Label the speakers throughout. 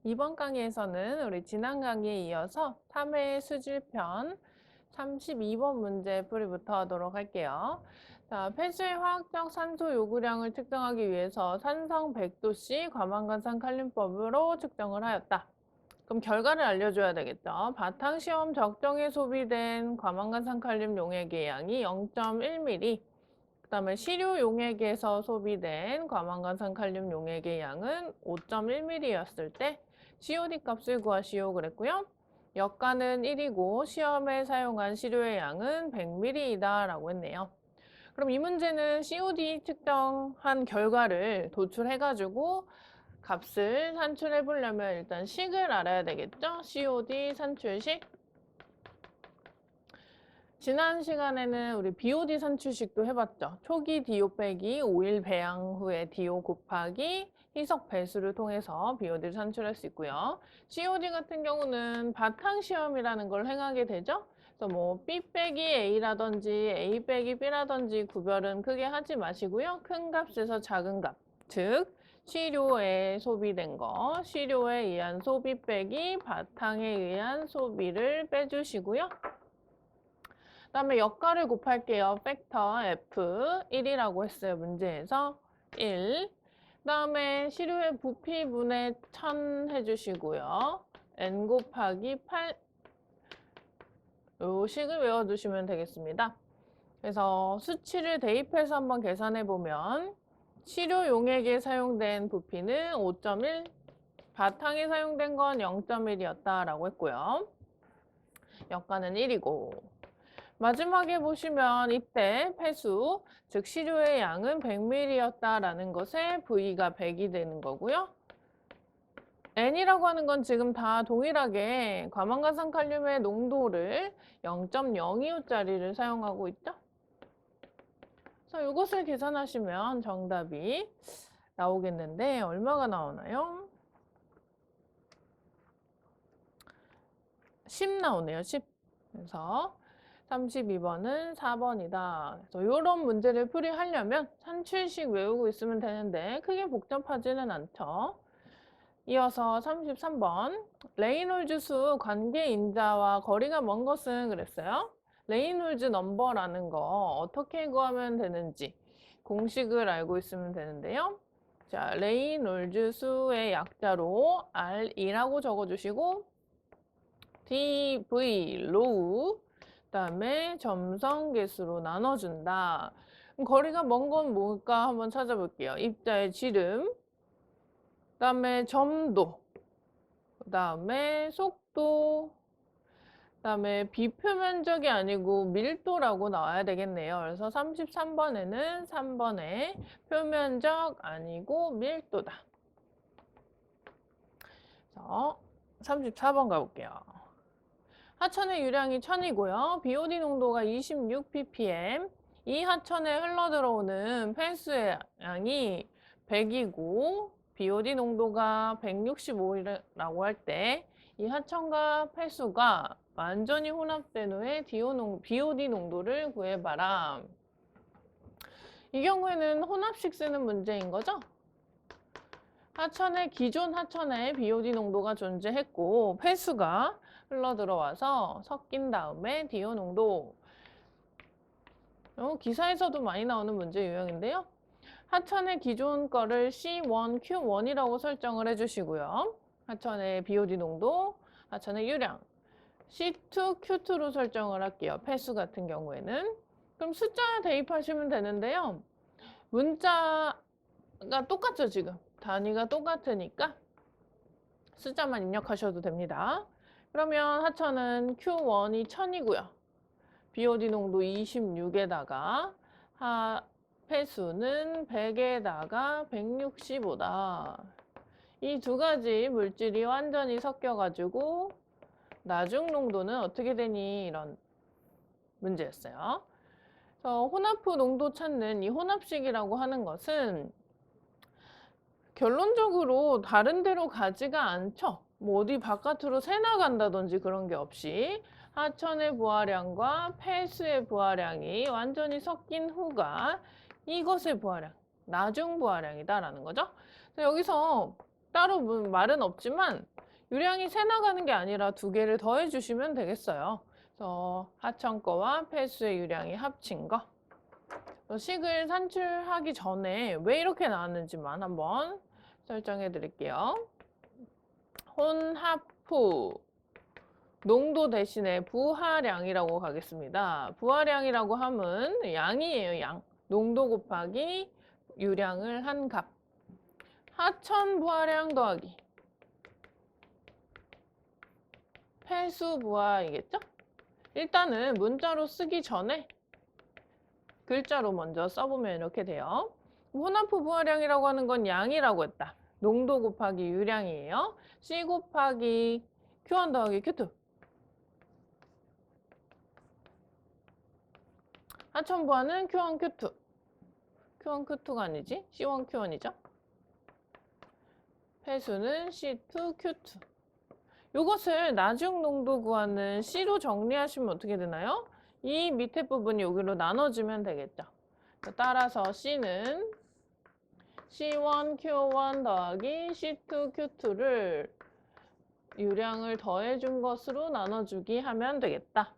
Speaker 1: 이번 강의에서는 우리 지난 강의에 이어서 3회 수질편 32번 문제 풀이부터 하도록 할게요. 자, 폐수의 화학적 산소 요구량을 측정하기 위해서 산성 100도씨 과망간산 칼륨법으로 측정을 하였다. 그럼 결과를 알려줘야 되겠죠. 바탕시험 적정에 소비된 과망간산 칼륨 용액의 양이 0.1ml, 그 다음에 시료 용액에서 소비된 과망간산 칼륨 용액의 양은 5.1ml였을 때 COD 값을 구하시오 그랬고요. 역가는 1이고 시험에 사용한 시료의 양은 100ml이다 라고 했네요. 그럼 이 문제는 COD 측정한 결과를 도출해가지고 값을 산출해 보려면 일단 식을 알아야 되겠죠? COD 산출식. 지난 시간에는 우리 BOD 산출식도 해봤죠. 초기 DO 빼기 5일 배양 후에 DO 곱하기 희석 배수를 통해서 BOD를 산출할 수 있고요. COD 같은 경우는 바탕시험이라는 걸 행하게 되죠. 그래서 뭐 B 빼기 A라든지 A 빼기 B라든지 구별은 크게 하지 마시고요. 큰 값에서 작은 값, 즉 시료에 소비된 거, 시료에 의한 소비 빼기 바탕에 의한 소비를 빼주시고요. 그다음에 역가를 곱할게요. 팩터 F 1이라고 했어요. 문제에서 1. 그다음에 시료의 부피분의 1000 해주시고요. N 곱하기 8. 요 식을 외워두시면 되겠습니다. 그래서 수치를 대입해서 한번 계산해보면 시료 용액에 사용된 부피는 5.1, 바탕에 사용된 건 0.1이었다라고 했고요. 역가는 1이고. 마지막에 보시면 이때 폐수, 즉 시료의 양은 100ml였다라는 것에 V가 100이 되는 거고요. N이라고 하는 건 지금 다 동일하게 과망간산 칼륨의 농도를 0.025짜리를 사용하고 있죠. 그래서 이것을 계산하시면 정답이 나오겠는데 얼마가 나오나요? 10 나오네요. 10. 그래서 32번은 4번이다. 그래서 이런 문제를 풀이하려면 산출식 외우고 있으면 되는데 크게 복잡하지는 않죠. 이어서 33번. 레이놀즈 수 관계 인자와 거리가 먼 것은 그랬어요. 레이놀즈 넘버라는 거 어떻게 구하면 되는지 공식을 알고 있으면 되는데요. 자, 레이놀즈 수의 약자로 R이라고 적어주시고 DV 로우 그다음에 점성 개수로 나눠준다. 그럼 거리가 먼 건 뭘까 한번 찾아볼게요. 입자의 지름, 그다음에 점도, 그다음에 속도, 그다음에 비표면적이 아니고 밀도라고 나와야 되겠네요. 그래서 33번에는 3번에 표면적 아니고 밀도다. 그래서 34번 가볼게요. 하천의 유량이 1000이고요. BOD 농도가 26ppm. 이 하천에 흘러들어오는 폐수의 양이 100이고 BOD 농도가 165라고 할 때 이 하천과 폐수가 완전히 혼합된 후에 BOD 농도를 구해봐라. 이 경우에는 혼합식 쓰는 문제인 거죠? 기존 하천에 BOD 농도가 존재했고 폐수가 흘러들어와서 섞인 다음에 DO 농도. 기사에서도 많이 나오는 문제 유형인데요. 하천의 기존 거를 C1, Q1이라고 설정을 해주시고요. 하천의 BOD 농도, 하천의 유량 C2, Q2로 설정을 할게요. 폐수 같은 경우에는. 그럼 숫자 대입하시면 되는데요. 문자가 똑같죠, 지금. 단위가 똑같으니까 숫자만 입력하셔도 됩니다. 그러면 하천은 Q1이 1000이고요. BOD 농도 26에다가 폐수는 100에다가 165다. 이 두 가지 물질이 완전히 섞여가지고 나중 농도는 어떻게 되니? 이런 문제였어요. 그래서 혼합후 농도 찾는 이 혼합식이라고 하는 것은 결론적으로 다른 데로 가지가 않죠. 뭐 어디 바깥으로 새 나간다든지 그런 게 없이 하천의 부하량과 폐수의 부하량이 완전히 섞인 후가 이것의 부하량, 나중 부하량이다라는 거죠. 여기서 따로 말은 없지만 유량이 새 나가는 게 아니라 두 개를 더해 주시면 되겠어요. 그래서 하천 거와 폐수의 유량이 합친 거. 식을 산출하기 전에 왜 이렇게 나왔는지만 한번 설정해 드릴게요. 혼합후 농도 대신에 부하량이라고 가겠습니다. 부하량이라고 함은 양이에요, 양. 농도 곱하기 유량을 한 값. 하천 부하량 더하기 폐수 부하이겠죠? 일단은 문자로 쓰기 전에 글자로 먼저 써보면 이렇게 돼요. 혼합후 부하량이라고 하는 건 양이라고 했다. 농도 곱하기 유량이에요. C 곱하기 Q1 더하기 Q2. 하천 부하는 Q1, Q2. Q1, Q2가 아니지? C1, Q1이죠? 폐수는 C2, Q2. 이것을 나중 농도 구하는 C로 정리하시면 어떻게 되나요? 이 밑에 부분이 여기로 나눠주면 되겠죠. 따라서 C는 C1, Q1 더하기 C2, Q2를 유량을 더해준 것으로 나눠주기 하면 되겠다.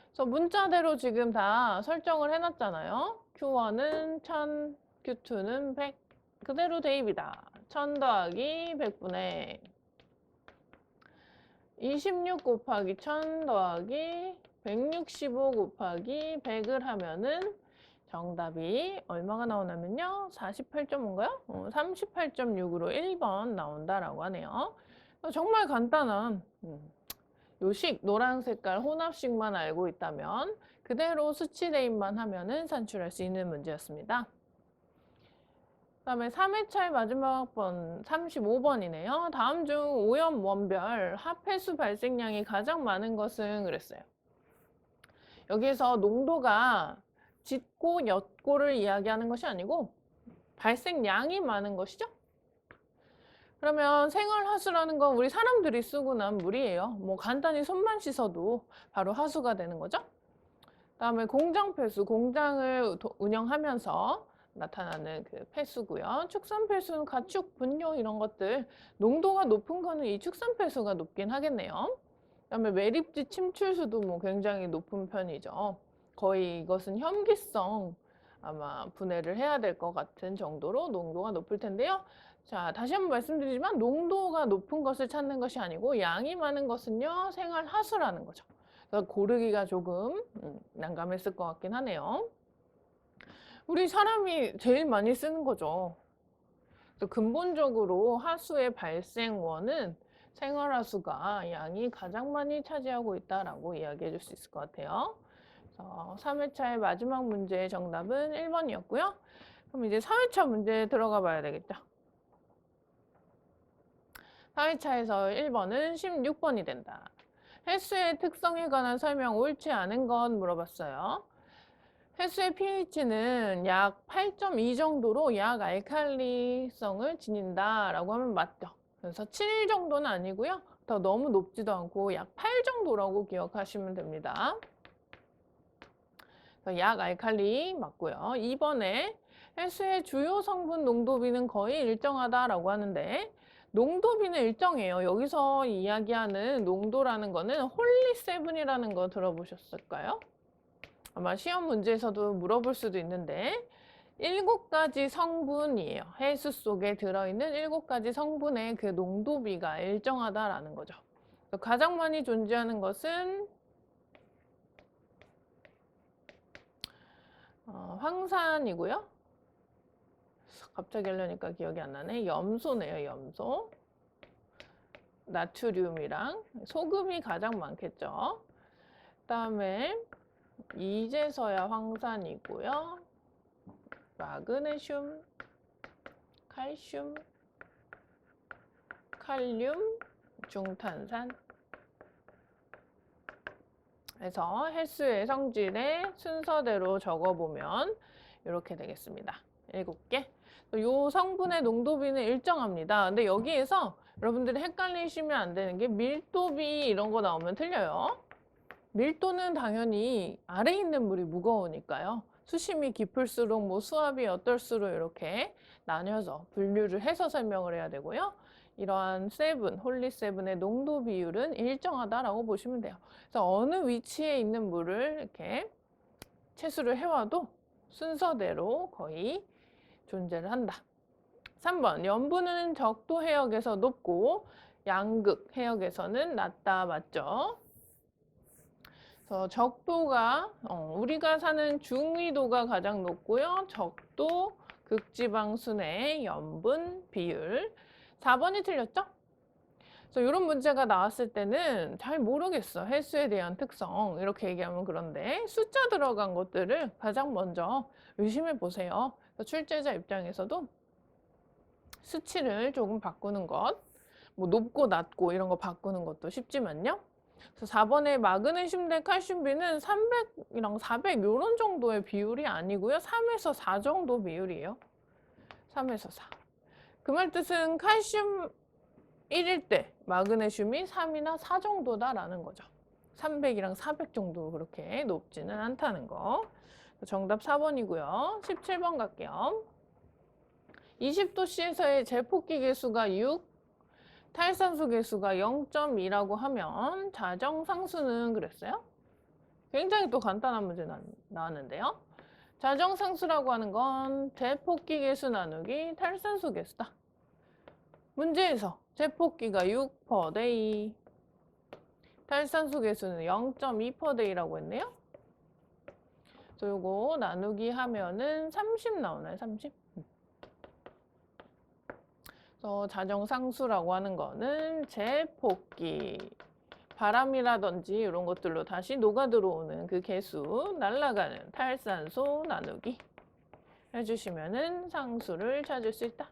Speaker 1: 그래서 문자대로 지금 다 설정을 해놨잖아요. Q1은 1000, Q2는 100. 그대로 대입이다. 1000 더하기 100분의 26 곱하기 1000 더하기 165 곱하기 100을 하면은 정답이 얼마가 나오냐면요. 48.5인가요? 38.6으로 1번 나온다라고 하네요. 정말 간단한 요식 노란 색깔 혼합식만 알고 있다면 그대로 수치 대입만 하면은 산출할 수 있는 문제였습니다. 그다음에 3회차의 마지막 학번 35번이네요. 다음 중 오염 원별 합해수 발생량이 가장 많은 것은 그랬어요. 여기에서 농도가 짙고 옅고를 이야기하는 것이 아니고 발생량이 많은 것이죠. 그러면 생활하수라는 건 우리 사람들이 쓰고 난 물이에요. 뭐 간단히 손만 씻어도 바로 하수가 되는 거죠. 그다음에 공장 폐수, 공장을 운영하면서 나타나는 그 폐수고요. 축산 폐수는 가축, 분뇨 이런 것들 농도가 높은 거는 이 축산 폐수가 높긴 하겠네요. 그다음에 매립지 침출수도 뭐 굉장히 높은 편이죠. 거의 이것은 혐기성 아마 분해를 해야 될 것 같은 정도로 농도가 높을 텐데요. 자, 다시 한번 말씀드리지만 농도가 높은 것을 찾는 것이 아니고 양이 많은 것은요, 생활하수라는 거죠. 그래서 고르기가 조금 난감했을 것 같긴 하네요. 우리 사람이 제일 많이 쓰는 거죠. 근본적으로 하수의 발생원은 생활하수가 양이 가장 많이 차지하고 있다라고 이야기해 줄 수 있을 것 같아요. 3회차의 마지막 문제의 정답은 1번이었고요. 그럼 이제 4회차 문제에 들어가 봐야 되겠죠. 4회차에서 1번은 16번이 된다. 횟수의 특성에 관한 설명 옳지 않은 건 물어봤어요. 횟수의 pH는 약 8.2 정도로 약 알칼리성을 지닌다라고 하면 맞죠. 그래서 7 정도는 아니고요. 더 너무 높지도 않고 약 8 정도라고 기억하시면 됩니다. 약 알칼리 맞고요. 2번에 횟수의 주요 성분 농도비는 거의 일정하다라고 하는데 농도비는 일정해요. 여기서 이야기하는 농도라는 거는 홀리7이라는 거 들어보셨을까요? 아마 시험 문제에서도 물어볼 수도 있는데 7가지 성분이에요. 해수 속에 들어있는 7가지 성분의 그 농도비가 일정하다라는 거죠. 가장 많이 존재하는 것은 황산이고요. 갑자기 하려니까 기억이 안 나네. 염소네요, 염소. 나트륨이랑 소금이 가장 많겠죠. 그다음에 이제서야 황산이고요. 마그네슘, 칼슘, 칼륨, 중탄산. 그래서 횟수의 성질의 순서대로 적어보면 이렇게 되겠습니다. 7개. 이 성분의 농도비는 일정합니다. 근데 여기에서 여러분들이 헷갈리시면 안 되는 게 밀도비 이런 거 나오면 틀려요. 밀도는 당연히 아래에 있는 물이 무거우니까요. 수심이 깊을수록 뭐 수압이 어떨수록 이렇게 나뉘어서 분류를 해서 설명을 해야 되고요. 이러한 세븐, 홀리 세븐의 농도 비율은 일정하다라고 보시면 돼요. 그래서 어느 위치에 있는 물을 이렇게 채수를 해와도 순서대로 거의 존재를 한다. 3번, 염분은 적도 해역에서 높고 양극 해역에서는 낮다. 맞죠? 그래서 적도가 우리가 사는 중위도가 가장 높고요. 적도, 극지방순의 염분 비율. 4번이 틀렸죠? 그래서 이런 문제가 나왔을 때는 잘 모르겠어. 해수에 대한 특성 이렇게 얘기하면 그런데 숫자 들어간 것들을 가장 먼저 의심해 보세요. 출제자 입장에서도 수치를 조금 바꾸는 것, 뭐 높고 낮고 이런 거 바꾸는 것도 쉽지만요. 그래서 4번의 마그네슘 대 칼슘 비는 300이랑 400 이런 정도의 비율이 아니고요. 3에서 4 정도 비율이에요. 3에서 4. 그 말 뜻은 칼슘 1일 때 마그네슘이 3이나 4 정도다라는 거죠. 300이랑 400 정도 그렇게 높지는 않다는 거. 정답 4번이고요. 17번 갈게요. 20도씨에서의 제폭기 계수가 6, 탈산소 계수가 0.2라고 하면 자정상수는 그랬어요? 굉장히 또 간단한 문제 나왔는데요. 자정상수라고 하는 건 제폭기 계수 나누기 탈산소 계수다. 문제에서 제폭기가 6 per day, 탈산소 계수는 0.2 per day라고 했네요. 그래서 요거 나누기 하면은 30 나오나요? 30? 자정상수라고 하는 거는 제폭기, 바람이라든지 이런 것들로 다시 녹아 들어오는 그 개수, 날아가는 탈산소 나누기 해주시면은 상수를 찾을 수 있다.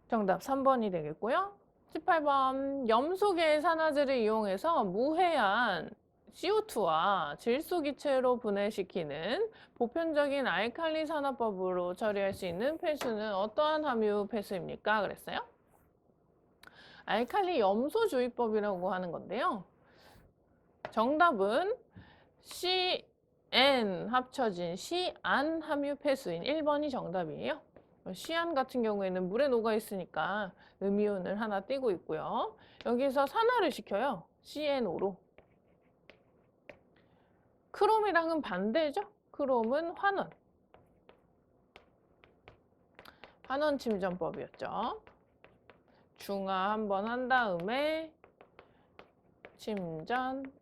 Speaker 1: 정답 3번이 되겠고요. 18번, 염소계 산화제를 이용해서 무해한 CO2와 질소기체로 분해시키는 보편적인 알칼리 산화법으로 처리할 수 있는 폐수는 어떠한 함유 폐수입니까? 그랬어요. 알칼리 염소 주입법이라고 하는 건데요. 정답은 CN 합쳐진 시안 함유 폐수인 1번이 정답이에요. 시안 같은 경우에는 물에 녹아 있으니까 음이온을 하나 띄고 있고요. 여기서 산화를 시켜요. CNO로. 크롬이랑은 반대죠? 크롬은 환원. 환원 침전법이었죠. 중화 한번 한 다음에 침전.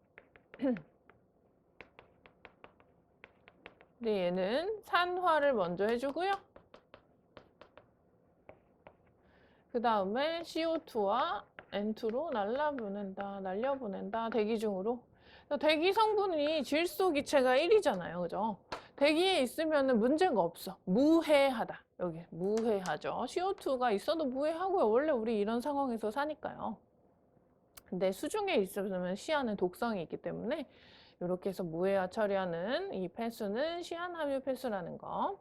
Speaker 1: 근데 얘는 산화를 먼저 해주고요. 그 다음에 CO2와 N2로 날려보낸다. 대기 중으로. 대기 성분이 질소 기체가 1이잖아요. 그죠? 대기에 있으면 문제가 없어. 무해하다. 여기 무해하죠. CO2가 있어도 무해하고요. 원래 우리 이런 상황에서 사니까요. 근데 수중에 있으면 시아는 독성이 있기 때문에 이렇게 해서 무해화 처리하는 이 폐수는 시안 함유 폐수라는 거.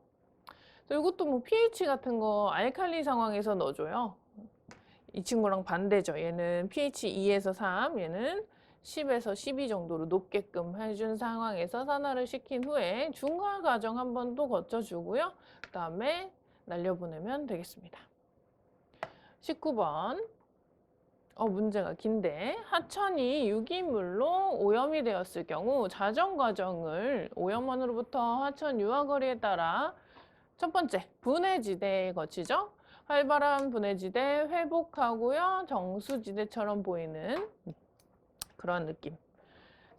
Speaker 1: 이것도 뭐 pH 같은 거 알칼리 상황에서 넣어줘요. 이 친구랑 반대죠. 얘는 pH 2에서 3, 얘는 10에서 12 정도로 높게끔 해준 상황에서 산화를 시킨 후에 중화 과정 한 번 또 거쳐주고요. 그 다음에 날려보내면 되겠습니다. 19번. 문제가 긴데 하천이 유기물로 오염이 되었을 경우 자정 과정을 오염원으로부터 하천 유화거리에 따라 첫 번째, 분해지대에 거치죠. 활발한 분해지대 회복하고요. 정수지대처럼 보이는 그런 느낌.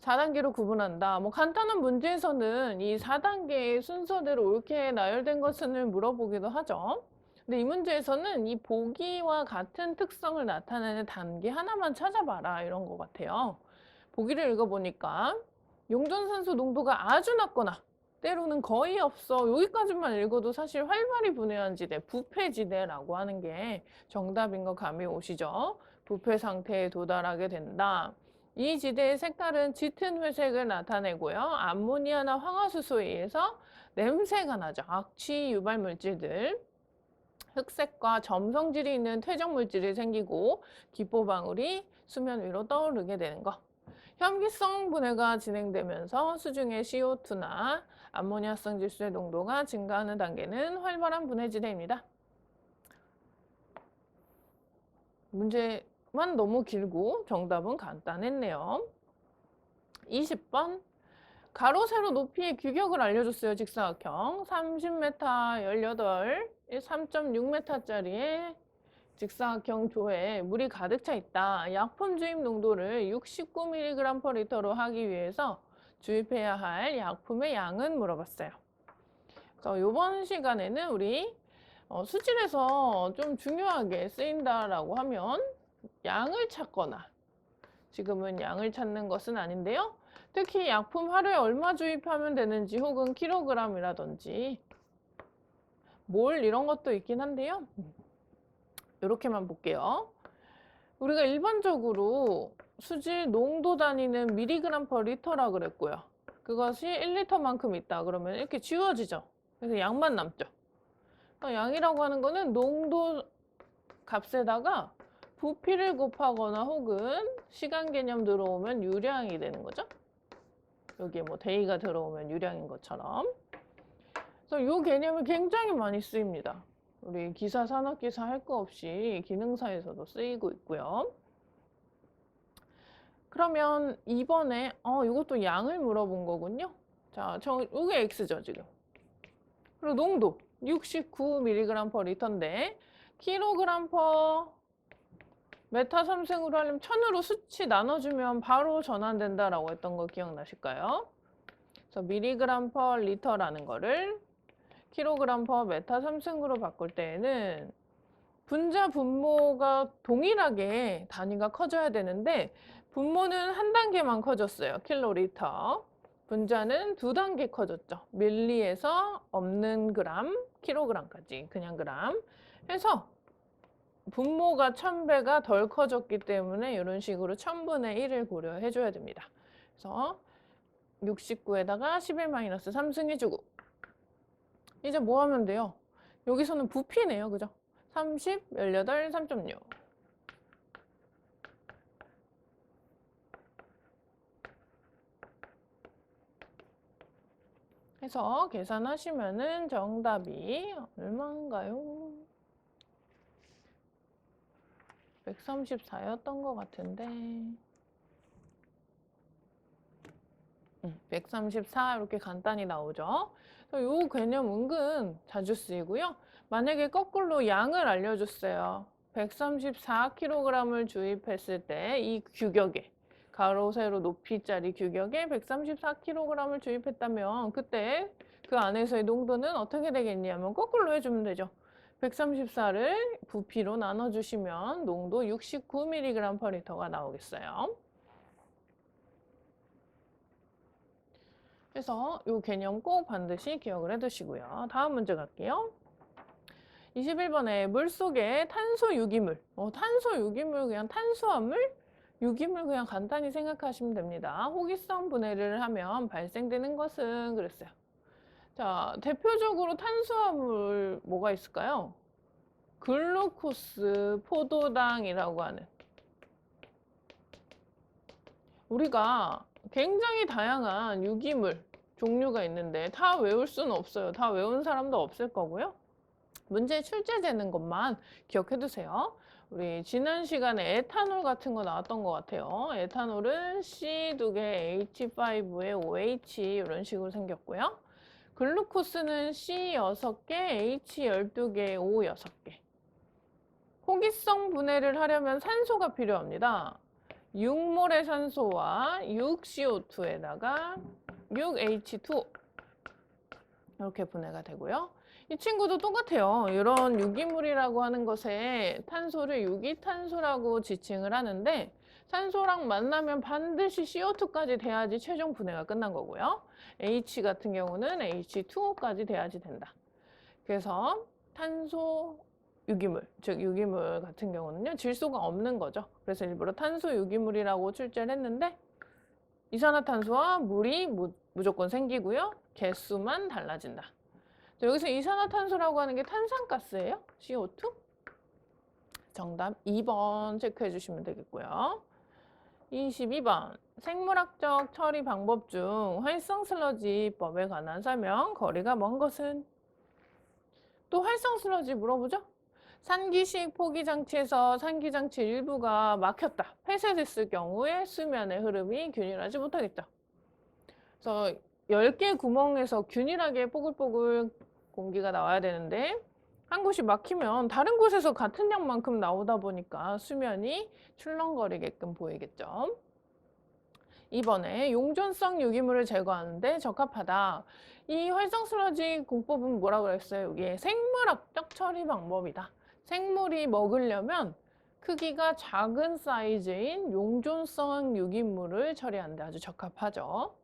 Speaker 1: 4단계로 구분한다. 뭐 간단한 문제에서는 이 4단계의 순서대로 옳게 나열된 것을 물어보기도 하죠. 근데 이 문제에서는 이 보기와 같은 특성을 나타내는 단계 하나만 찾아봐라 이런 것 같아요. 보기를 읽어보니까 용존산소 농도가 아주 낮거나 때로는 거의 없어. 여기까지만 읽어도 사실 활발히 분해한 지대, 부패지대라고 하는 게 정답인 거 감이 오시죠? 부패 상태에 도달하게 된다. 이 지대의 색깔은 짙은 회색을 나타내고요. 암모니아나 황화수소에 의해서 냄새가 나죠. 악취 유발 물질들. 흑색과 점성질이 있는 퇴적 물질이 생기고 기포방울이 수면 위로 떠오르게 되는 거. 혐기성 분해가 진행되면서 수중의 CO2나 암모니아성 질소의 농도가 증가하는 단계는 활발한 분해지대입니다. 문제만 너무 길고 정답은 간단했네요. 20번 가로 세로 높이의 규격을 알려줬어요. 직사각형 30m 18, 3.6m짜리의 직사각형 조에 물이 가득 차 있다. 약품 주입 농도를 69mg/L로 하기 위해서 주입해야 할 약품의 양은 물어봤어요. 그래서 이번 시간에는 우리 수질에서 좀 중요하게 쓰인다라고 하면 양을 찾거나, 지금은 양을 찾는 것은 아닌데요. 특히 약품 하루에 얼마 주입하면 되는지 혹은 킬로그램이라든지 몰 이런 것도 있긴 한데요. 이렇게만 볼게요. 우리가 일반적으로 수질 농도 단위는 미리그램 퍼 리터라 그랬고요. 그것이 1리터만큼 있다 그러면 이렇게 지워지죠. 그래서 양만 남죠. 양이라고 하는 거는 농도 값에다가 부피를 곱하거나 혹은 시간 개념 들어오면 유량이 되는 거죠. 여기에 뭐 데이가 들어오면 유량인 것처럼. 그래서 이 개념이 굉장히 많이 쓰입니다. 우리 기사, 산업기사 할 거 없이 기능사에서도 쓰이고 있고요. 그러면 이번에 이것도 양을 물어본 거군요. 자, 이게 X죠, 지금. 그리고 농도 69mg/L인데 kg/m 메타 3승으로 하려면 1000으로 수치 나눠주면 바로 전환된다라고 했던 거 기억나실까요? 그래서 mg/L라는 거를 kg/m 메타 3승으로 바꿀 때에는 분자 분모가 동일하게 단위가 커져야 되는데 분모는 한 단계만 커졌어요. 킬로리터. 분자는 두 단계 커졌죠. 밀리에서 없는 그램, 킬로그램까지 그냥 그램 해서 분모가 1000배가 덜 커졌기 때문에 이런 식으로 1000분의 1을 고려해 줘야 됩니다. 그래서 69에다가 11-3승 해주고 이제 뭐 하면 돼요? 여기서는 부피네요. 그죠? 30, 18, 3.6 해서 계산하시면은 정답이 얼마인가요? 134였던 것 같은데 134 이렇게 간단히 나오죠. 이 개념 은근 자주 쓰이고요. 만약에 거꾸로 양을 알려줬어요. 134kg을 주입했을 때 이 규격에 가로 세로 높이짜리 규격에 134kg을 주입했다면 그때 그 안에서의 농도는 어떻게 되겠냐면 거꾸로 해주면 되죠. 134를 부피로 나눠주시면 농도 69mg/L가 나오겠어요. 그래서 이 개념 꼭 반드시 기억을 해두시고요. 다음 문제 갈게요. 21번에 물속에 탄소 유기물, 탄소 유기물 그냥 탄수화물? 유기물 그냥 간단히 생각하시면 됩니다. 호기성 분해를 하면 발생되는 것은 그랬어요. 자, 대표적으로 탄수화물 뭐가 있을까요? 글루코스, 포도당이라고 하는. 우리가 굉장히 다양한 유기물 종류가 있는데 다 외울 수는 없어요. 다 외운 사람도 없을 거고요. 문제에 출제되는 것만 기억해 두세요. 우리 지난 시간에 에탄올 같은 거 나왔던 것 같아요. 에탄올은 C 2개, H5에 OH 이런 식으로 생겼고요. 글루코스는 C 6개, H 12개, O 6개. 호기성 분해를 하려면 산소가 필요합니다. 6몰의 산소와 6CO2에다가 6H2O 이렇게 분해가 되고요. 이 친구도 똑같아요. 이런 유기물이라고 하는 것에 탄소를 유기탄소라고 지칭을 하는데 산소랑 만나면 반드시 CO2까지 돼야지 최종 분해가 끝난 거고요. H 같은 경우는 H2O까지 돼야지 된다. 그래서 탄소 유기물, 즉 유기물 같은 경우는요. 질소가 없는 거죠. 그래서 일부러 탄소 유기물이라고 출제를 했는데 이산화탄소와 물이 무조건 생기고요. 개수만 달라진다. 여기서 이산화탄소라고 하는 게 탄산가스예요. CO2. 정답 2번 체크해 주시면 되겠고요. 22번. 생물학적 처리 방법 중 활성 슬러지법에 관한 설명. 거리가 먼 것은? 또 활성 슬러지 물어보죠? 산기식 포기장치에서 산기장치 일부가 막혔다. 폐쇄됐을 경우에 수면의 흐름이 균일하지 못하겠죠. 그래서 10개 구멍에서 균일하게 뽀글뽀글 공기가 나와야 되는데 한 곳이 막히면 다른 곳에서 같은 양만큼 나오다 보니까 수면이 출렁거리게끔 보이겠죠. 이번에 용존성 유기물을 제거하는데 적합하다. 이 활성 슬러지 공법은 뭐라고 그랬어요? 여기 생물학적 처리 방법이다. 생물이 먹으려면 크기가 작은 사이즈인 용존성 유기물을 처리하는데 아주 적합하죠.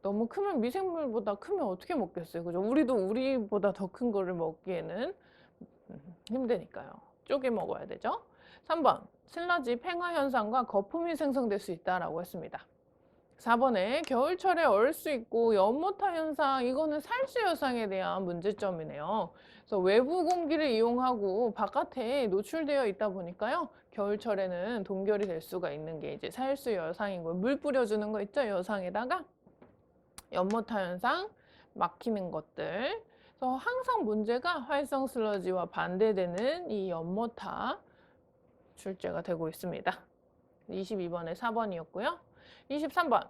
Speaker 1: 너무 크면 미생물보다 크면 어떻게 먹겠어요? 그죠? 우리도 우리보다 더 큰 거를 먹기에는 힘드니까요. 쪼개 먹어야 되죠. 3번, 슬러지 팽화 현상과 거품이 생성될 수 있다라고 했습니다. 4번에 겨울철에 얼 수 있고 연모타 현상, 이거는 살수 현상에 대한 문제점이네요. 그래서 외부 공기를 이용하고 바깥에 노출되어 있다 보니까요. 겨울철에는 동결이 될 수가 있는 게 이제 살수 현상이고, 물 뿌려주는 거 있죠? 여상에다가 연모타 현상, 막히는 것들. 그래서 항상 문제가 활성 슬러지와 반대되는 이 연모타 출제가 되고 있습니다. 22번에 4번이었고요. 23번.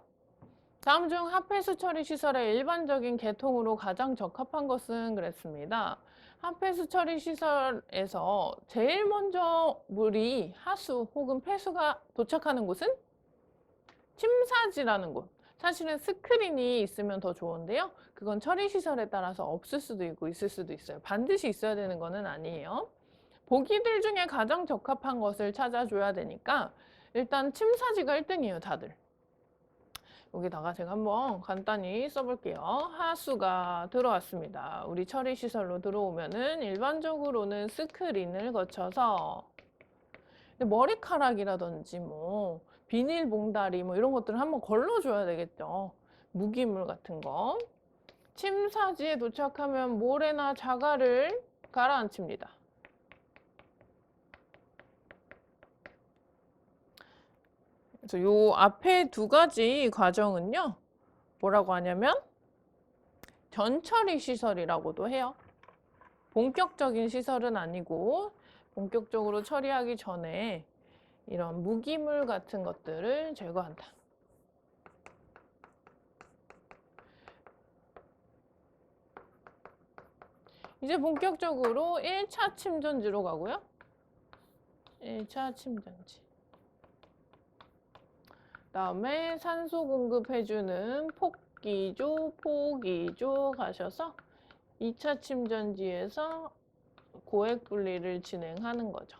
Speaker 1: 다음 중 핫폐수 처리 시설의 일반적인 계통으로 가장 적합한 것은? 그랬습니다. 핫폐수 처리 시설에서 제일 먼저 물이 하수 혹은 폐수가 도착하는 곳은 침사지라는 곳. 사실은 스크린이 있으면 더 좋은데요. 그건 처리 시설에 따라서 없을 수도 있고 있을 수도 있어요. 반드시 있어야 되는 거는 아니에요. 보기들 중에 가장 적합한 것을 찾아줘야 되니까 일단 침사지가 1등이에요, 다들. 여기다가 제가 한번 간단히 써볼게요. 하수가 들어왔습니다. 우리 처리 시설로 들어오면은 일반적으로는 스크린을 거쳐서 머리카락이라든지 뭐 비닐봉다리 뭐 이런 것들을 한번 걸러줘야 되겠죠. 무기물 같은 거. 침사지에 도착하면 모래나 자갈을 가라앉힙니다. 그래서 요 앞에 두 가지 과정은요, 뭐라고 하냐면 전처리 시설이라고도 해요. 본격적인 시설은 아니고 본격적으로 처리하기 전에 이런 무기물 같은 것들을 제거한다. 이제 본격적으로 1차 침전지로 가고요. 1차 침전지. 다음에 산소 공급해주는 폭기조, 포기조 가셔서 2차 침전지에서 고액 분리를 진행하는 거죠.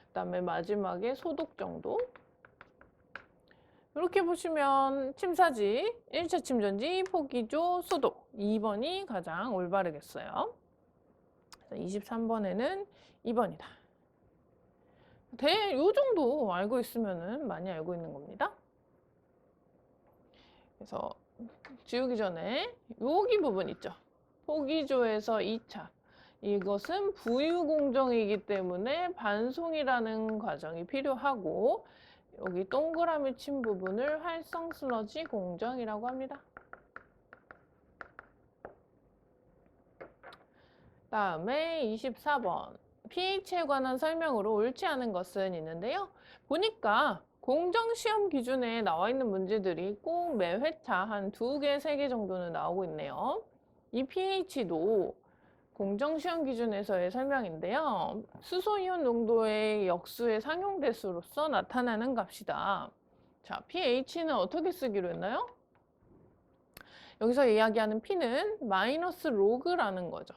Speaker 1: 그다음에 마지막에 소독 정도. 이렇게 보시면 침사지, 1차 침전지, 포기조, 소독 2번이 가장 올바르겠어요. 23번에는 2번이다. 요 정도 알고 있으면 많이 알고 있는 겁니다. 그래서 지우기 전에 여기 부분 있죠. 포기조에서 2차. 이것은 부유 공정이기 때문에 반송이라는 과정이 필요하고, 여기 동그라미 친 부분을 활성 슬러지 공정이라고 합니다. 다음에 24번. pH에 관한 설명으로 옳지 않은 것은 있는데요. 보니까 공정시험 기준에 나와 있는 문제들이 꼭 매 회차 한 2개, 3개 정도는 나오고 있네요. 이 pH도 공정시험 기준에서의 설명인데요. 수소이온 농도의 역수의 상용대수로서 나타나는 값이다. 자, pH는 어떻게 쓰기로 했나요? 여기서 이야기하는 P는 마이너스 로그라는 거죠.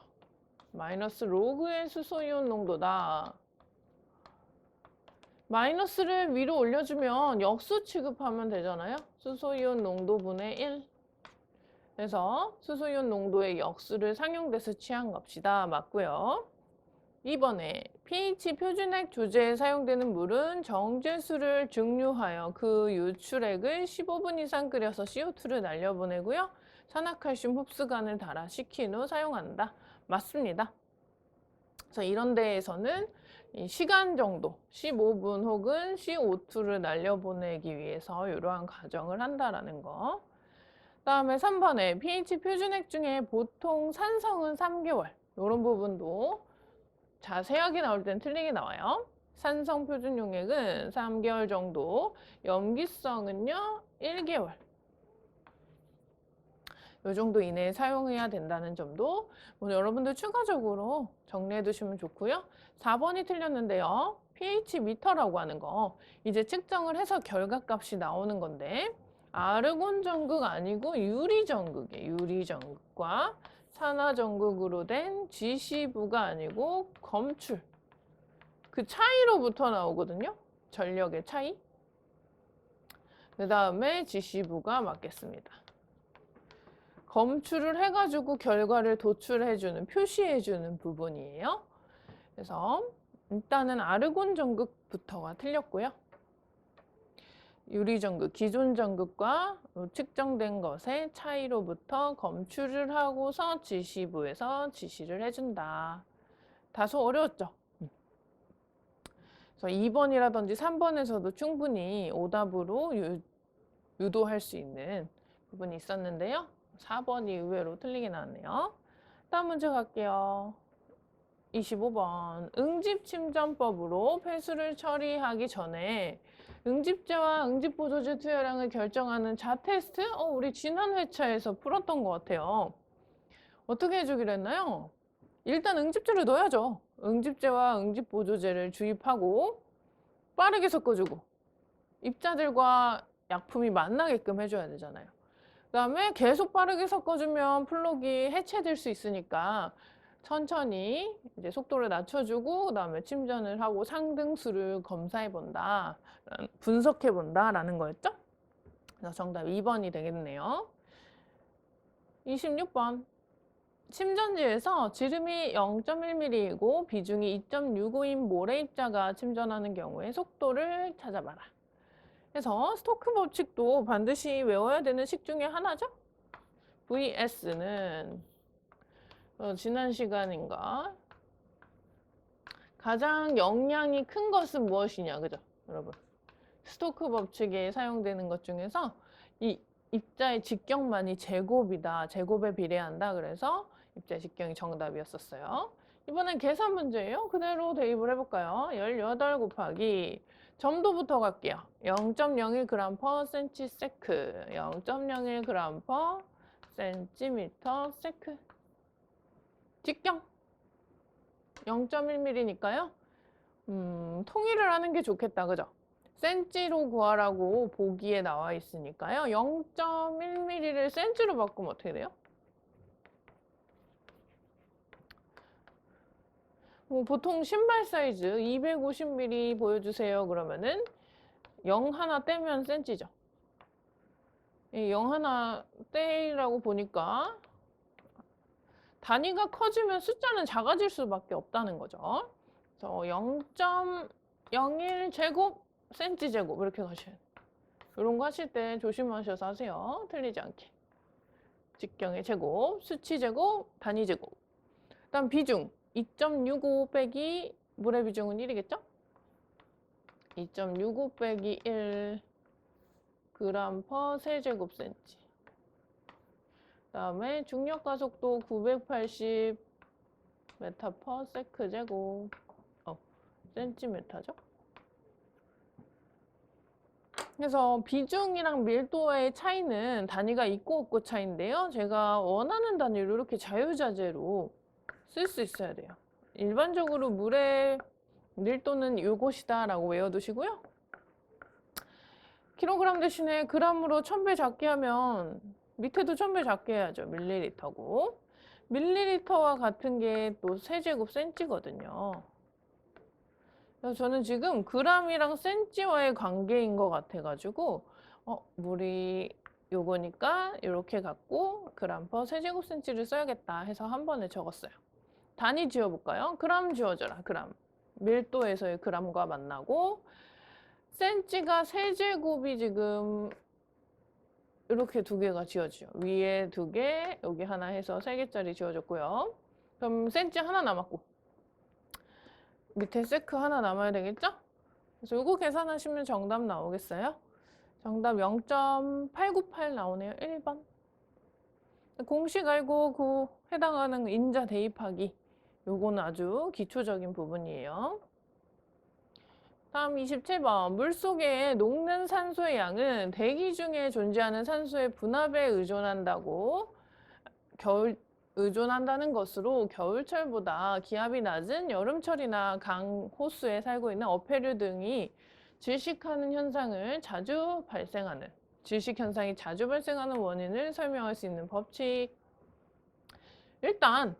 Speaker 1: 마이너스 로그의 수소이온 농도다. 마이너스를 위로 올려주면 역수 취급하면 되잖아요. 수소이온 농도분의 1. 그래서 수소이온 농도의 역수를 상용돼서 취한 값이다. 맞고요. 2번에 pH 표준액 조제에 사용되는 물은 정제수를 증류하여 그 유출액을 15분 이상 끓여서 CO2를 날려보내고요. 산화칼슘 흡수관을 달아 식힌 후 사용한다. 맞습니다. 그래서 이런 데에서는 이 시간 정도, 15분 혹은 CO2를 날려보내기 위해서 이러한 과정을 한다라는 거. 그다음에 3번에 pH 표준액 중에 보통 산성은 3개월. 이런 부분도 자세하게 나올 땐 틀리게 나와요. 산성 표준 용액은 3개월 정도, 염기성은요 1개월. 이 정도 이내에 사용해야 된다는 점도 오늘 여러분들 추가적으로 정리해 두시면 좋고요. 4번이 틀렸는데요. pH 미터라고 하는 거 이제 측정을 해서 결과값이 나오는 건데 아르곤 전극 아니고 유리 전극이에요. 유리 전극과 산화 전극으로 된 GC부가 아니고 검출. 그 차이로부터 나오거든요. 전력의 차이. 그 다음에 GC부가 맞겠습니다. 검출을 해가지고 결과를 도출해주는, 표시해주는 부분이에요. 그래서 일단은 아르곤 전극부터가 틀렸고요. 유리 전극, 기존 전극과 측정된 것의 차이로부터 검출을 하고서 GC부에서 지시를 해준다. 다소 어려웠죠? 그래서 2번이라든지 3번에서도 충분히 오답으로 유도할 수 있는 부분이 있었는데요. 4번이 의외로 틀리게 나왔네요. 다음 문제 갈게요. 25번. 응집침전법으로 폐수를 처리하기 전에 응집제와 응집보조제 투여량을 결정하는 자테스트? 우리 지난 회차에서 풀었던 것 같아요. 어떻게 해주기로 했나요? 일단 응집제를 넣어야죠. 응집제와 응집보조제를 주입하고 빠르게 섞어주고 입자들과 약품이 만나게끔 해줘야 되잖아요. 그 다음에 계속 빠르게 섞어주면 플록이 해체될 수 있으니까 천천히 이제 속도를 낮춰주고 그 다음에 침전을 하고 상등수를 검사해본다, 분석해본다라는 거였죠? 그래서 정답 2번이 되겠네요. 26번. 침전지에서 지름이 0.1mm이고 비중이 2.65인 모래 입자가 침전하는 경우에 속도를 찾아봐라. 그래서 스토크 법칙도 반드시 외워야 되는 식 중에 하나죠. VS는 지난 시간인가 가장 영향이 큰 것은 무엇이냐, 그죠? 여러분, 스토크 법칙에 사용되는 것 중에서 이 입자의 직경만이 제곱이다, 제곱에 비례한다. 그래서 입자의 직경이 정답이었었어요. 이번엔 계산 문제예요. 그대로 대입을 해볼까요? 18 곱하기 점도부터 갈게요. 0.01g per cm, 0.01g per cm. 직경 0.1mm니까요. 통일을 하는 게 좋겠다, 그죠? 센치로 구하라고 보기에 나와 있으니까요. 0.1mm를 센치로 바꾸면 어떻게 돼요? 보통 신발 사이즈 250mm 보여주세요. 그러면은 0 하나 떼면 센치죠. 0 하나 떼라고 보니까 단위가 커지면 숫자는 작아질 수밖에 없다는 거죠. 그래서 0.01 제곱 센치 제곱 이렇게 가셔야 돼요. 이런 거 하실 때 조심하셔서 하세요. 틀리지 않게. 직경의 제곱, 수치 제곱, 단위 제곱. 다음 비중 2.65 빼기 물의 비중은 1이겠죠? 2.65 빼기 1 그램 퍼 세제곱센치. 다음에 중력 가속도 980 메타 퍼 세크 제곱. 센티메타죠? 그래서 비중이랑 밀도의 차이는 단위가 있고 없고 차이인데요. 제가 원하는 단위로 이렇게 자유자재로 쓸 수 있어야 돼요. 일반적으로 물의 밀도는 이것이다 라고 외워두시고요. 킬로그램 대신에 그램으로 1000배 작게 하면 밑에도 1000배 작게 해야죠. 밀리리터고. 밀리리터와 같은 게 또 세제곱 센치거든요. 그래서 저는 지금 그램이랑 센치와의 관계인 것 같아가지고 물이 요거니까 이렇게 갖고 그램 퍼 세제곱센치를 써야겠다 해서 한 번에 적었어요. 단위 지워볼까요? 그램 지워져라. 그램. 밀도에서의 그램과 만나고 센치가 세제곱이 지금 이렇게 두 개가 지워지죠. 위에 두 개, 여기 하나 해서 3개짜리 지워졌고요. 그럼 센치 하나 남았고 밑에 세크 하나 남아야 되겠죠? 그래서 이거 계산하시면 정답 나오겠어요? 정답 0.898 나오네요. 1번. 공식 알고 그 해당하는 인자 대입하기. 요거는 아주 기초적인 부분이에요. 다음 27번. 물속에 녹는 산소의 양은 대기 중에 존재하는 산소의 분압에 의존한다는 것으로 겨울철보다 기압이 낮은 여름철이나 강 호수에 살고 있는 어패류 등이 질식 현상이 자주 발생하는 원인을 설명할 수 있는 법칙. 일단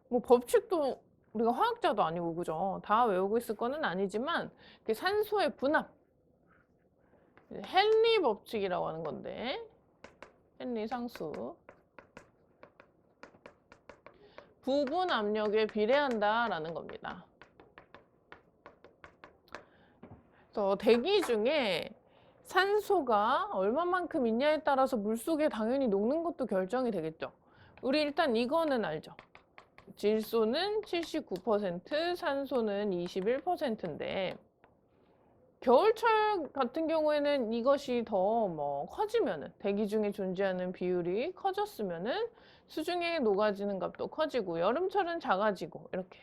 Speaker 1: 뭐 법칙도 우리가 화학자도 아니고 그죠? 다 외우고 있을 거는 아니지만 산소의 분압, 헨리 법칙이라고 하는 건데 헨리 상수 부분 압력에 비례한다라는 겁니다. 그래서 대기 중에 산소가 얼마만큼 있냐에 따라서 물속에 당연히 녹는 것도 결정이 되겠죠. 우리 일단 이거는 알죠. 질소는 79%, 산소는 21%인데 겨울철 같은 경우에는 이것이 더 커지면은 대기 중에 존재하는 비율이 커졌으면은 수중에 녹아지는 값도 커지고 여름철은 작아지고 이렇게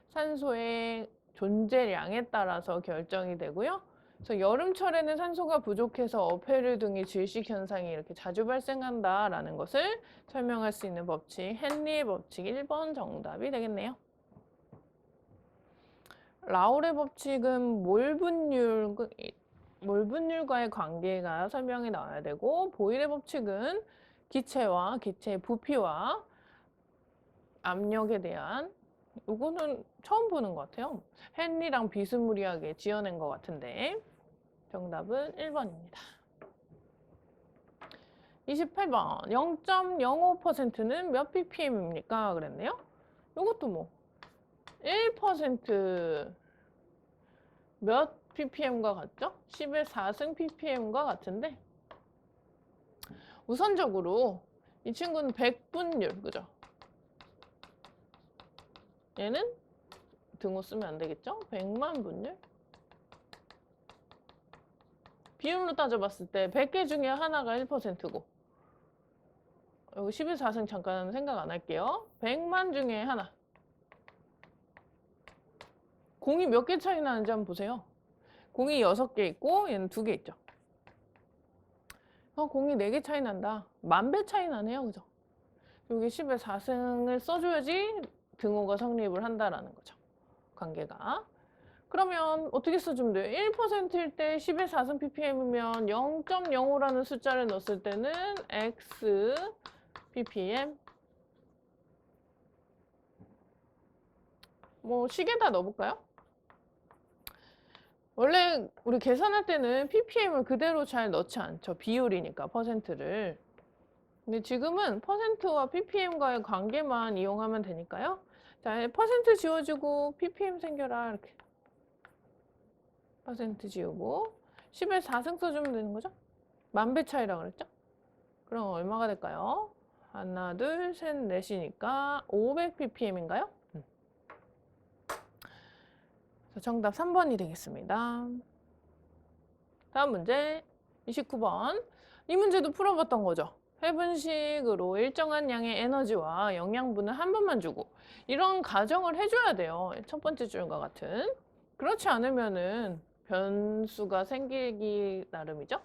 Speaker 1: 산소의 존재량에 따라서 결정이 되고요. 그래서 여름철에는 산소가 부족해서 어패류 등의 질식 현상이 이렇게 자주 발생한다라는 것을 설명할 수 있는 법칙, 헨리의 법칙 1번 정답이 되겠네요. 라울의 법칙은 몰분율과의 관계가 설명이 나와야 되고, 보일의 법칙은 기체와 기체의 부피와 압력에 대한, 이거는 처음 보는 것 같아요. 헨리랑 비스무리하게 지어낸 것 같은데 정답은 1번입니다. 28번 0.05%는 몇 ppm입니까? 그랬네요. 이것도 1% 몇 ppm과 같죠? 10의 4승 ppm과 같은데 우선적으로 이 친구는 100분율, 그죠? 얘는 등호 쓰면 안 되겠죠? 100만 분율? 비율로 따져봤을 때 100개 중에 하나가 1%고 여기 10의 4승 잠깐 생각 안 할게요. 100만 중에 하나. 공이 몇 개 차이 나는지 한번 보세요. 공이 6개 있고 얘는 2개 있죠. 공이 4개 차이 난다. 10,000배 차이 나네요. 그죠? 여기 10의 4승을 써줘야지 등호가 성립을 한다라는 거죠. 관계가. 그러면 어떻게 써주면 돼요? 1%일 때 10의 4승 ppm이면 0.05라는 숫자를 넣었을 때는 x ppm 식에다 넣어볼까요? 원래 우리 계산할 때는 ppm을 그대로 잘 넣지 않죠. 비율이니까 퍼센트를. 근데 지금은 퍼센트와 ppm과의 관계만 이용하면 되니까요. 자, 퍼센트 지워주고 ppm 생겨라 이렇게. 퍼센트 지우고 10에 4승 써주면 되는 거죠? 10,000배 차이라고 그랬죠? 그럼 얼마가 될까요? 하나, 둘, 셋, 넷이니까 500ppm인가요? 정답 3번이 되겠습니다. 다음 문제 29번. 이 문제도 풀어봤던 거죠. 해분식으로 일정한 양의 에너지와 영양분을 한 번만 주고 이런 가정을 해줘야 돼요. 첫 번째 줄과 같은. 그렇지 않으면은 변수가 생기기 나름이죠.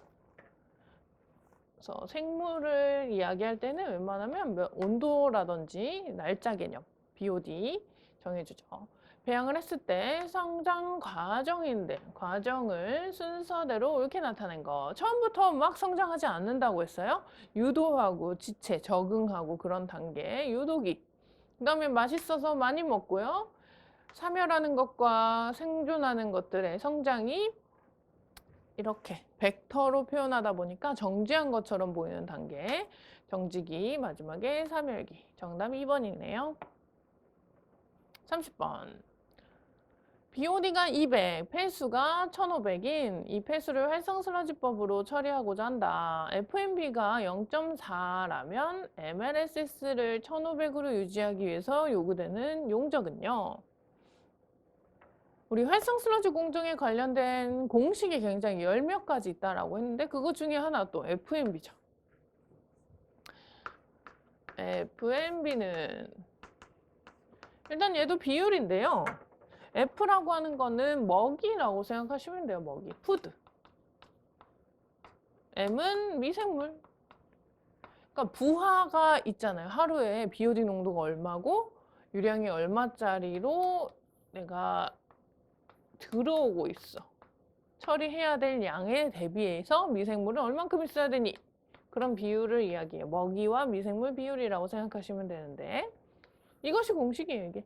Speaker 1: 그래서 생물을 이야기할 때는 웬만하면 온도라든지 날짜 개념, BOD 정해주죠. 배양을 했을 때 성장 과정인데 과정을 순서대로 이렇게 나타낸 거. 처음부터 막 성장하지 않는다고 했어요. 유도하고 지체, 적응하고 그런 단계, 유도기. 그 다음에 맛있어서 많이 먹고요. 사멸하는 것과 생존하는 것들의 성장이 이렇게 벡터로 표현하다 보니까 정지한 것처럼 보이는 단계. 정지기, 마지막에 사멸기. 정답 2번이네요. 30번. BOD가 200, 폐수가 1500인 이 폐수를 활성슬러지법으로 처리하고자 한다. FMB가 0.4라면 MLSS를 1500으로 유지하기 위해서 요구되는 용적은요. 우리 활성 슬러지 공정에 관련된 공식이 굉장히 열 몇 가지 있다라고 했는데 그거 중에 하나 또 FMB죠. FMB는 일단 얘도 비율인데요. F라고 하는 거는 먹이라고 생각하시면 돼요. 먹이, 푸드. M은 미생물. 그러니까 부하가 있잖아요. 하루에 BOD 농도가 얼마고 유량이 얼마짜리로 내가 들어오고 있어. 처리해야 될 양에 대비해서 미생물은 얼만큼 있어야 되니? 그런 비율을 이야기해요. 먹이와 미생물 비율이라고 생각하시면 되는데 이것이 공식이에요. 이게.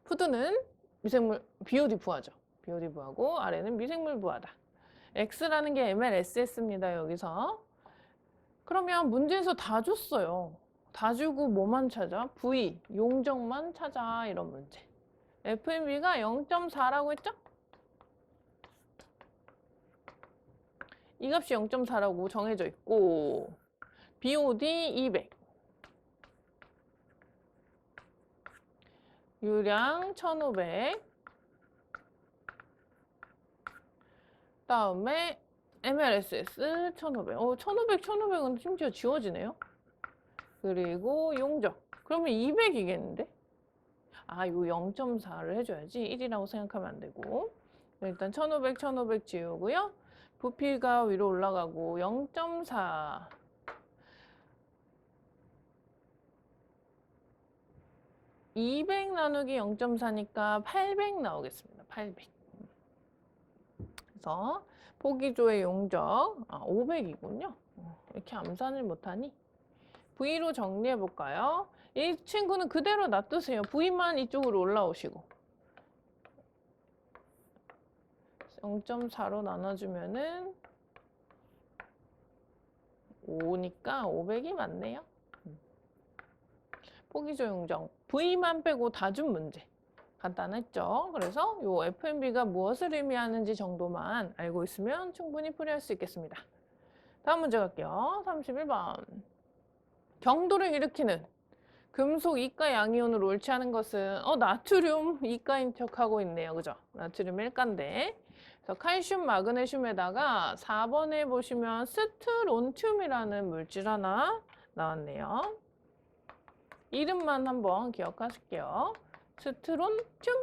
Speaker 1: 푸드는 미생물 BOD 부하죠. BOD 부하고 아래는 미생물 부하다. X라는 게 MLSS입니다. 여기서. 그러면 문제에서 다 줬어요. 다 주고 뭐만 찾아? V, 용적만 찾아. 이런 문제. FMB가 0.4라고 했죠? 이 값이 0.4라고 정해져 있고 BOD 200 유량 1500 다음에 MLSS 1500 1500은 심지어 지워지네요. 그리고 용적 그러면 200이겠는데? 아, 요 0.4를 해줘야지 1이라고 생각하면 안 되고 일단 1500 지우고요. 부피가 위로 올라가고 0.4 200 나누기 0.4니까 800 나오겠습니다. 800 그래서 포기조의 용적 500이군요. 이렇게 암산을 못하니 V로 정리해 볼까요? 이 친구는 그대로 놔두세요. V만 이쪽으로 올라오시고 0.4로 나눠주면은 5니까 500이 맞네요. 포기조 용적 V만 빼고 다 준 문제. 간단했죠? 그래서 요 FMB가 무엇을 의미하는지 정도만 알고 있으면 충분히 풀이할 수 있겠습니다. 다음 문제 갈게요. 31번. 경도를 일으키는 금속 이가 양이온으로 옳지 않은 것은 나트륨 이가인 척하고 있네요. 그죠? 나트륨 1가인데 그래서 칼슘, 마그네슘에다가 4번에 보시면 스트론튬이라는 물질 하나 나왔네요. 이름만 한번 기억하실게요. 스트론튬.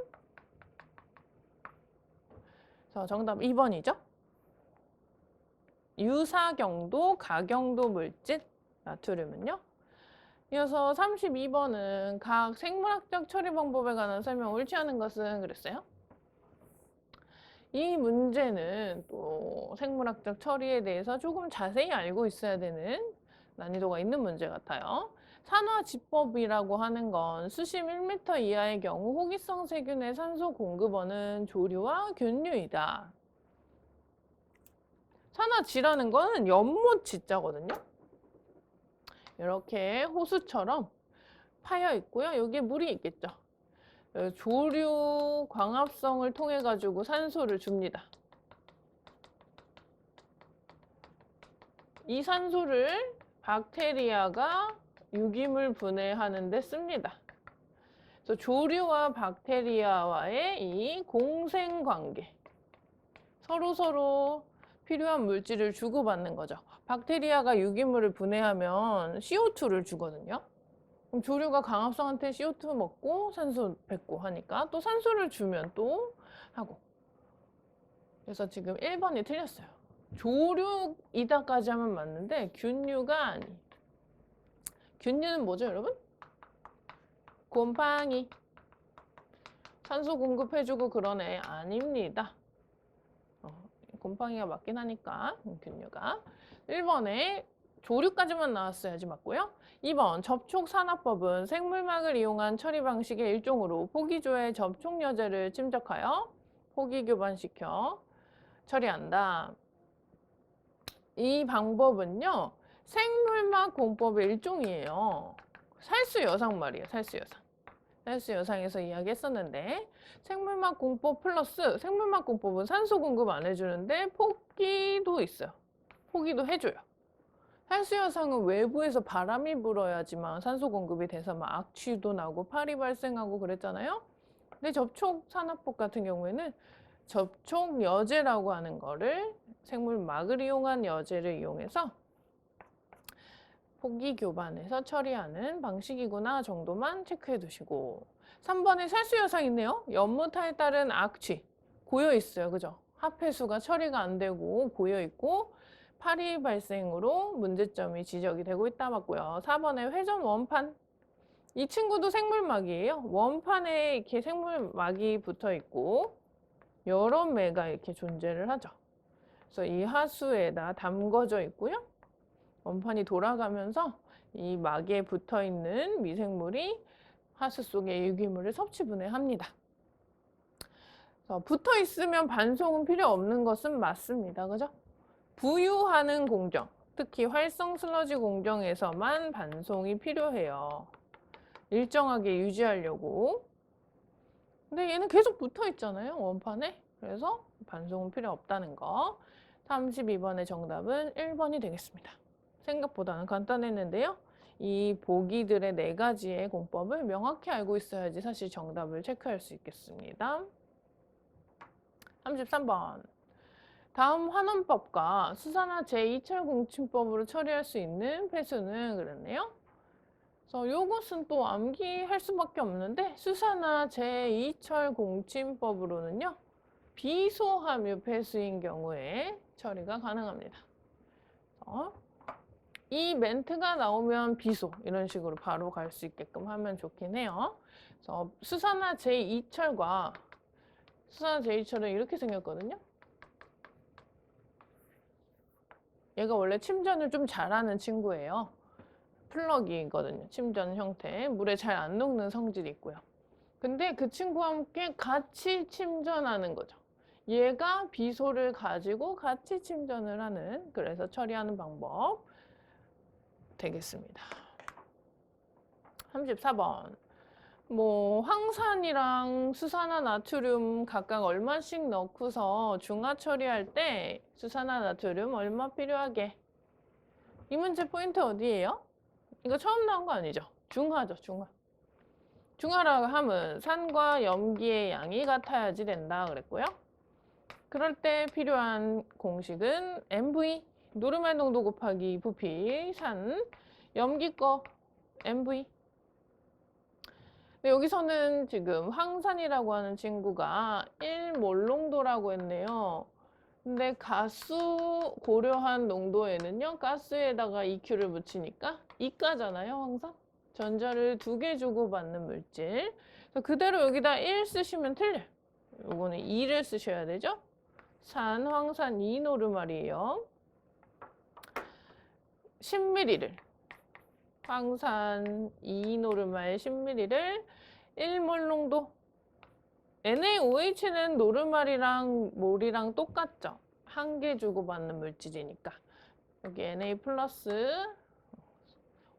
Speaker 1: 정답 2번이죠. 유사경도, 가경도 물질 나트륨은요. 이어서 32번은 각 생물학적 처리 방법에 관한 설명 옳지 않은 것은 그랬어요. 이 문제는 또 생물학적 처리에 대해서 조금 자세히 알고 있어야 되는 난이도가 있는 문제 같아요. 산화지법이라고 하는 건 수심 1m 이하의 경우 호기성 세균의 산소 공급원은 조류와 균류이다. 산화지라는 건 연못지자거든요. 이렇게 호수처럼 파여 있고요. 여기에 물이 있겠죠. 조류 광합성을 통해 가지고 산소를 줍니다. 이 산소를 박테리아가 유기물 분해하는 데 씁니다. 그래서 조류와 박테리아와의 이 공생관계. 서로 필요한 물질을 주고받는 거죠. 박테리아가 유기물을 분해하면 CO2를 주거든요. 그럼 조류가 광합성한테 CO2 먹고 산소 뱉고 하니까 또 산소를 주면 또 하고. 그래서 지금 1번이 틀렸어요. 조류이다까지 하면 맞는데 균류가 아니. 균류는 뭐죠, 여러분? 곰팡이. 산소 공급해주고 그러네. 아닙니다. 곰팡이가 맞긴 하니까 균류가. 1번에 조류까지만 나왔어야지 맞고요. 2번 접촉산화법은 생물막을 이용한 처리 방식의 일종으로 포기조의 접촉여제를 침적하여 포기교반시켜 처리한다. 이 방법은요. 생물막 공법의 일종이에요. 살수여상 말이에요. 살수여상. 살수여상에서 이야기했었는데 생물막 공법 플러스 생물막 공법은 산소 공급 안 해주는데 포기도 있어요. 포기도 해줘요. 살수여상은 외부에서 바람이 불어야지만 산소 공급이 돼서 막 악취도 나고 파리 발생하고 그랬잖아요. 근데 접촉산화법 같은 경우에는 접촉여제라고 하는 거를 생물막을 이용한 여제를 이용해서 포기교반에서 처리하는 방식이구나 정도만 체크해 두시고 3번에 살수여상 있네요. 연무타에 따른 악취 고여 있어요. 그죠? 합해수가 처리가 안 되고 고여 있고 파리 발생으로 문제점이 지적이 되고 있다 맞고요. 4번에 회전 원판 이 친구도 생물막이에요. 원판에 이렇게 생물막이 붙어 있고 여러 매가 이렇게 존재를 하죠. 그래서 이 하수에다 담궈져 있고요. 원판이 돌아가면서 이 막에 붙어 있는 미생물이 하수 속의 유기물을 섭취 분해합니다. 그래서 붙어 있으면 반송은 필요 없는 것은 맞습니다. 그죠? 부유하는 공정, 특히 활성 슬러지 공정에서만 반송이 필요해요. 일정하게 유지하려고. 근데 얘는 계속 붙어 있잖아요, 원판에. 그래서 반송은 필요 없다는 거. 32번의 정답은 1번이 되겠습니다. 생각보다는 간단했는데요. 이 보기들의 4가지의 공법을 명확히 알고 있어야지 사실 정답을 체크할 수 있겠습니다. 33번. 다음 환원법과 수산화 제2철 공침법으로 처리할 수 있는 폐수는 그랬네요. 그래서 요것은 또 암기할 수밖에 없는데 수산화 제2철 공침법으로는요. 비소함유 폐수인 경우에 처리가 가능합니다. 이 멘트가 나오면 비소 이런 식으로 바로 갈 수 있게끔 하면 좋긴 해요. 그래서 수산화 제2철과 수산화 제2철은 이렇게 생겼거든요. 얘가 원래 침전을 좀 잘하는 친구예요. 플러기거든요. 침전 형태. 물에 잘 안 녹는 성질이 있고요. 근데 그 친구와 함께 같이 침전하는 거죠. 얘가 비소를 가지고 같이 침전을 하는, 그래서 처리하는 방법 되겠습니다. 34번. 황산이랑 수산화 나트륨 각각 얼마씩 넣고서 중화 처리할 때 수산화 나트륨 얼마 필요하게? 이 문제 포인트 어디예요? 이거 처음 나온 거 아니죠? 중화죠, 중화. 중화라고 하면 산과 염기의 양이 같아야지 된다 그랬고요. 그럴 때 필요한 공식은 MV, 노르말 농도 곱하기 부피, 산, 염기 거, MV. 근데 여기서는 지금 황산이라고 하는 친구가 1몰 농도라고 했네요. 근데 가수 고려한 농도에는요, 가스에다가 EQ를 붙이니까 이가잖아요, 항상. 전자를 2개 주고받는 물질. 그대로 여기다 1 쓰시면 틀려요. 요거는 2를 쓰셔야 되죠. 산, 황산 2노르말이에요. 10ml를 황산 2노르말 10ml를 1몰 농도. NaOH는 노르말이랑 몰이랑 똑같죠. 1개 주고받는 물질이니까. 여기 Na 플러스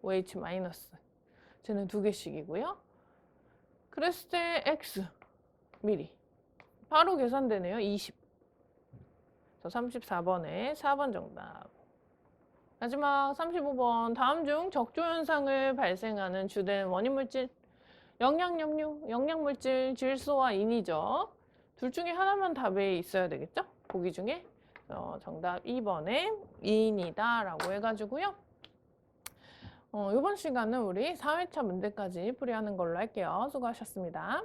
Speaker 1: OH 마이너스. 쟤는 2개씩이고요. 그랬을 때 X 미리. 바로 계산되네요. 20. 34번에 4번 정답. 마지막 35번. 다음 중 적조 현상을 발생하는 주된 원인 물질. 영양염류, 영양물질, 질소와 인이죠. 둘 중에 하나만 답에 있어야 되겠죠? 보기 중에. 정답 2번에 인이다 라고 해가지고요. 이번 시간은 우리 4회차 문제까지 풀이하는 걸로 할게요. 수고하셨습니다.